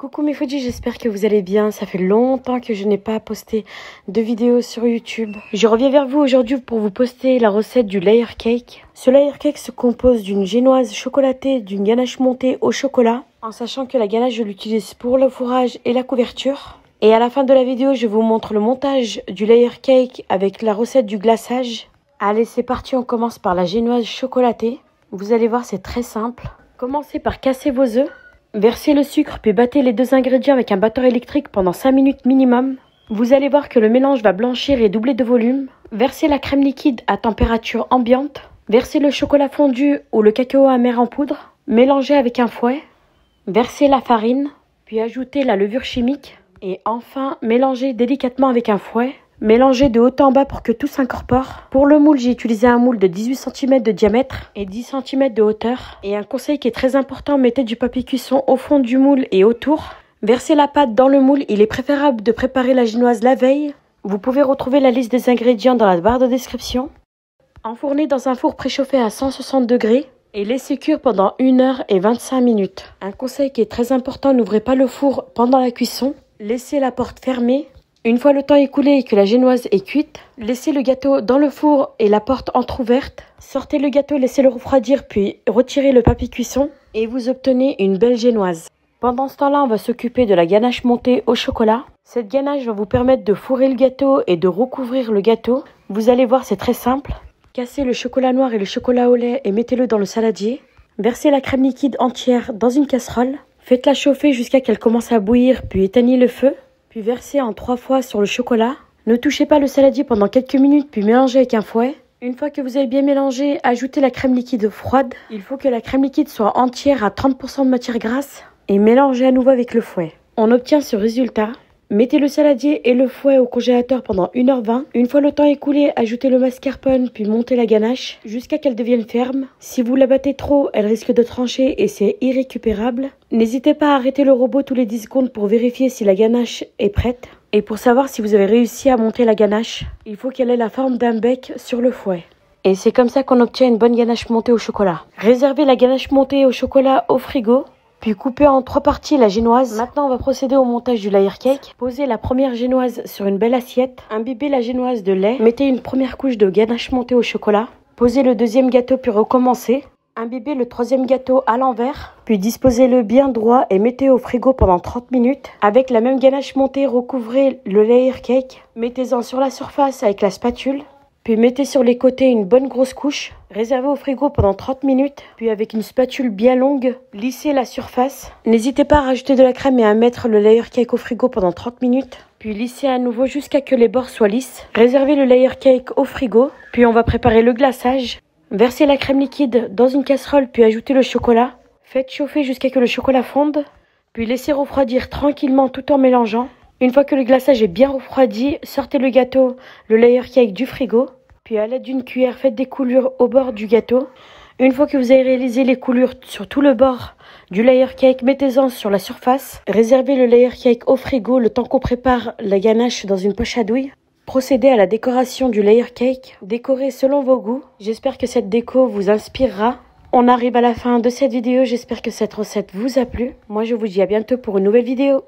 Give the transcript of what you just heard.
Coucou mes Fuji, j'espère que vous allez bien. Ça fait longtemps que je n'ai pas posté de vidéos sur YouTube. Je reviens vers vous aujourd'hui pour vous poster la recette du layer cake. Ce layer cake se compose d'une génoise chocolatée, d'une ganache montée au chocolat. En sachant que la ganache, je l'utilise pour le fourrage et la couverture. Et à la fin de la vidéo, je vous montre le montage du layer cake avec la recette du glaçage. Allez, c'est parti, on commence par la génoise chocolatée. Vous allez voir, c'est très simple. Commencez par casser vos œufs. Versez le sucre puis battez les deux ingrédients avec un batteur électrique pendant 5 minutes minimum. Vous allez voir que le mélange va blanchir et doubler de volume. Versez la crème liquide à température ambiante. Versez le chocolat fondu ou le cacao amer en poudre. Mélangez avec un fouet. Versez la farine, puis ajoutez la levure chimique. Et enfin, mélangez délicatement avec un fouet. Mélangez de haut en bas pour que tout s'incorpore. Pour le moule, j'ai utilisé un moule de 18 cm de diamètre et 10 cm de hauteur. Et un conseil qui est très important, mettez du papier cuisson au fond du moule et autour. Versez la pâte dans le moule. Il est préférable de préparer la génoise la veille. Vous pouvez retrouver la liste des ingrédients dans la barre de description. Enfournez dans un four préchauffé à 160 degrés et laissez cuire pendant 1 heure et 25 minutes. Un conseil qui est très important, n'ouvrez pas le four pendant la cuisson. Laissez la porte fermée. Une fois le temps écoulé et que la génoise est cuite, laissez le gâteau dans le four et la porte entrouverte. Sortez le gâteau, laissez-le refroidir puis retirez le papier cuisson et vous obtenez une belle génoise. Pendant ce temps-là, on va s'occuper de la ganache montée au chocolat. Cette ganache va vous permettre de fourrer le gâteau et de recouvrir le gâteau. Vous allez voir, c'est très simple. Cassez le chocolat noir et le chocolat au lait et mettez-le dans le saladier. Versez la crème liquide entière dans une casserole. Faites-la chauffer jusqu'à qu'elle commence à bouillir puis éteignez le feu. Puis versez en 3 fois sur le chocolat. Ne touchez pas le saladier pendant quelques minutes, puis mélangez avec un fouet. Une fois que vous avez bien mélangé, ajoutez la crème liquide froide. Il faut que la crème liquide soit entière à 30% de matière grasse et mélangez à nouveau avec le fouet. On obtient ce résultat. Mettez le saladier et le fouet au congélateur pendant 1h20. Une fois le temps écoulé, ajoutez le mascarpone puis montez la ganache jusqu'à qu'elle devienne ferme. Si vous la battez trop, elle risque de trancher et c'est irrécupérable. N'hésitez pas à arrêter le robot tous les 10 secondes pour vérifier si la ganache est prête. Et pour savoir si vous avez réussi à monter la ganache, il faut qu'elle ait la forme d'un bec sur le fouet. Et c'est comme ça qu'on obtient une bonne ganache montée au chocolat. Réservez la ganache montée au chocolat au frigo. Puis coupez en 3 parties la génoise. Maintenant, on va procéder au montage du layer cake. Posez la première génoise sur une belle assiette. Imbibez la génoise de lait. Mettez une première couche de ganache montée au chocolat. Posez le deuxième gâteau puis recommencez. Imbibez le troisième gâteau à l'envers. Puis disposez-le bien droit et mettez au frigo pendant 30 minutes. Avec la même ganache montée, recouvrez le layer cake. Mettez-en sur la surface avec la spatule. Puis mettez sur les côtés une bonne grosse couche. Réservez au frigo pendant 30 minutes. Puis avec une spatule bien longue, lissez la surface. N'hésitez pas à rajouter de la crème et à mettre le layer cake au frigo pendant 30 minutes. Puis lissez à nouveau jusqu'à ce que les bords soient lisses. Réservez le layer cake au frigo. Puis on va préparer le glaçage. Versez la crème liquide dans une casserole puis ajoutez le chocolat. Faites chauffer jusqu'à ce que le chocolat fonde. Puis laissez refroidir tranquillement tout en mélangeant. Une fois que le glaçage est bien refroidi, sortez le gâteau, le layer cake du frigo. Puis à l'aide d'une cuillère, faites des coulures au bord du gâteau. Une fois que vous avez réalisé les coulures sur tout le bord du layer cake, mettez-en sur la surface. Réservez le layer cake au frigo le temps qu'on prépare la ganache dans une poche à douille. Procédez à la décoration du layer cake. Décorez selon vos goûts. J'espère que cette déco vous inspirera. On arrive à la fin de cette vidéo. J'espère que cette recette vous a plu. Moi, je vous dis à bientôt pour une nouvelle vidéo.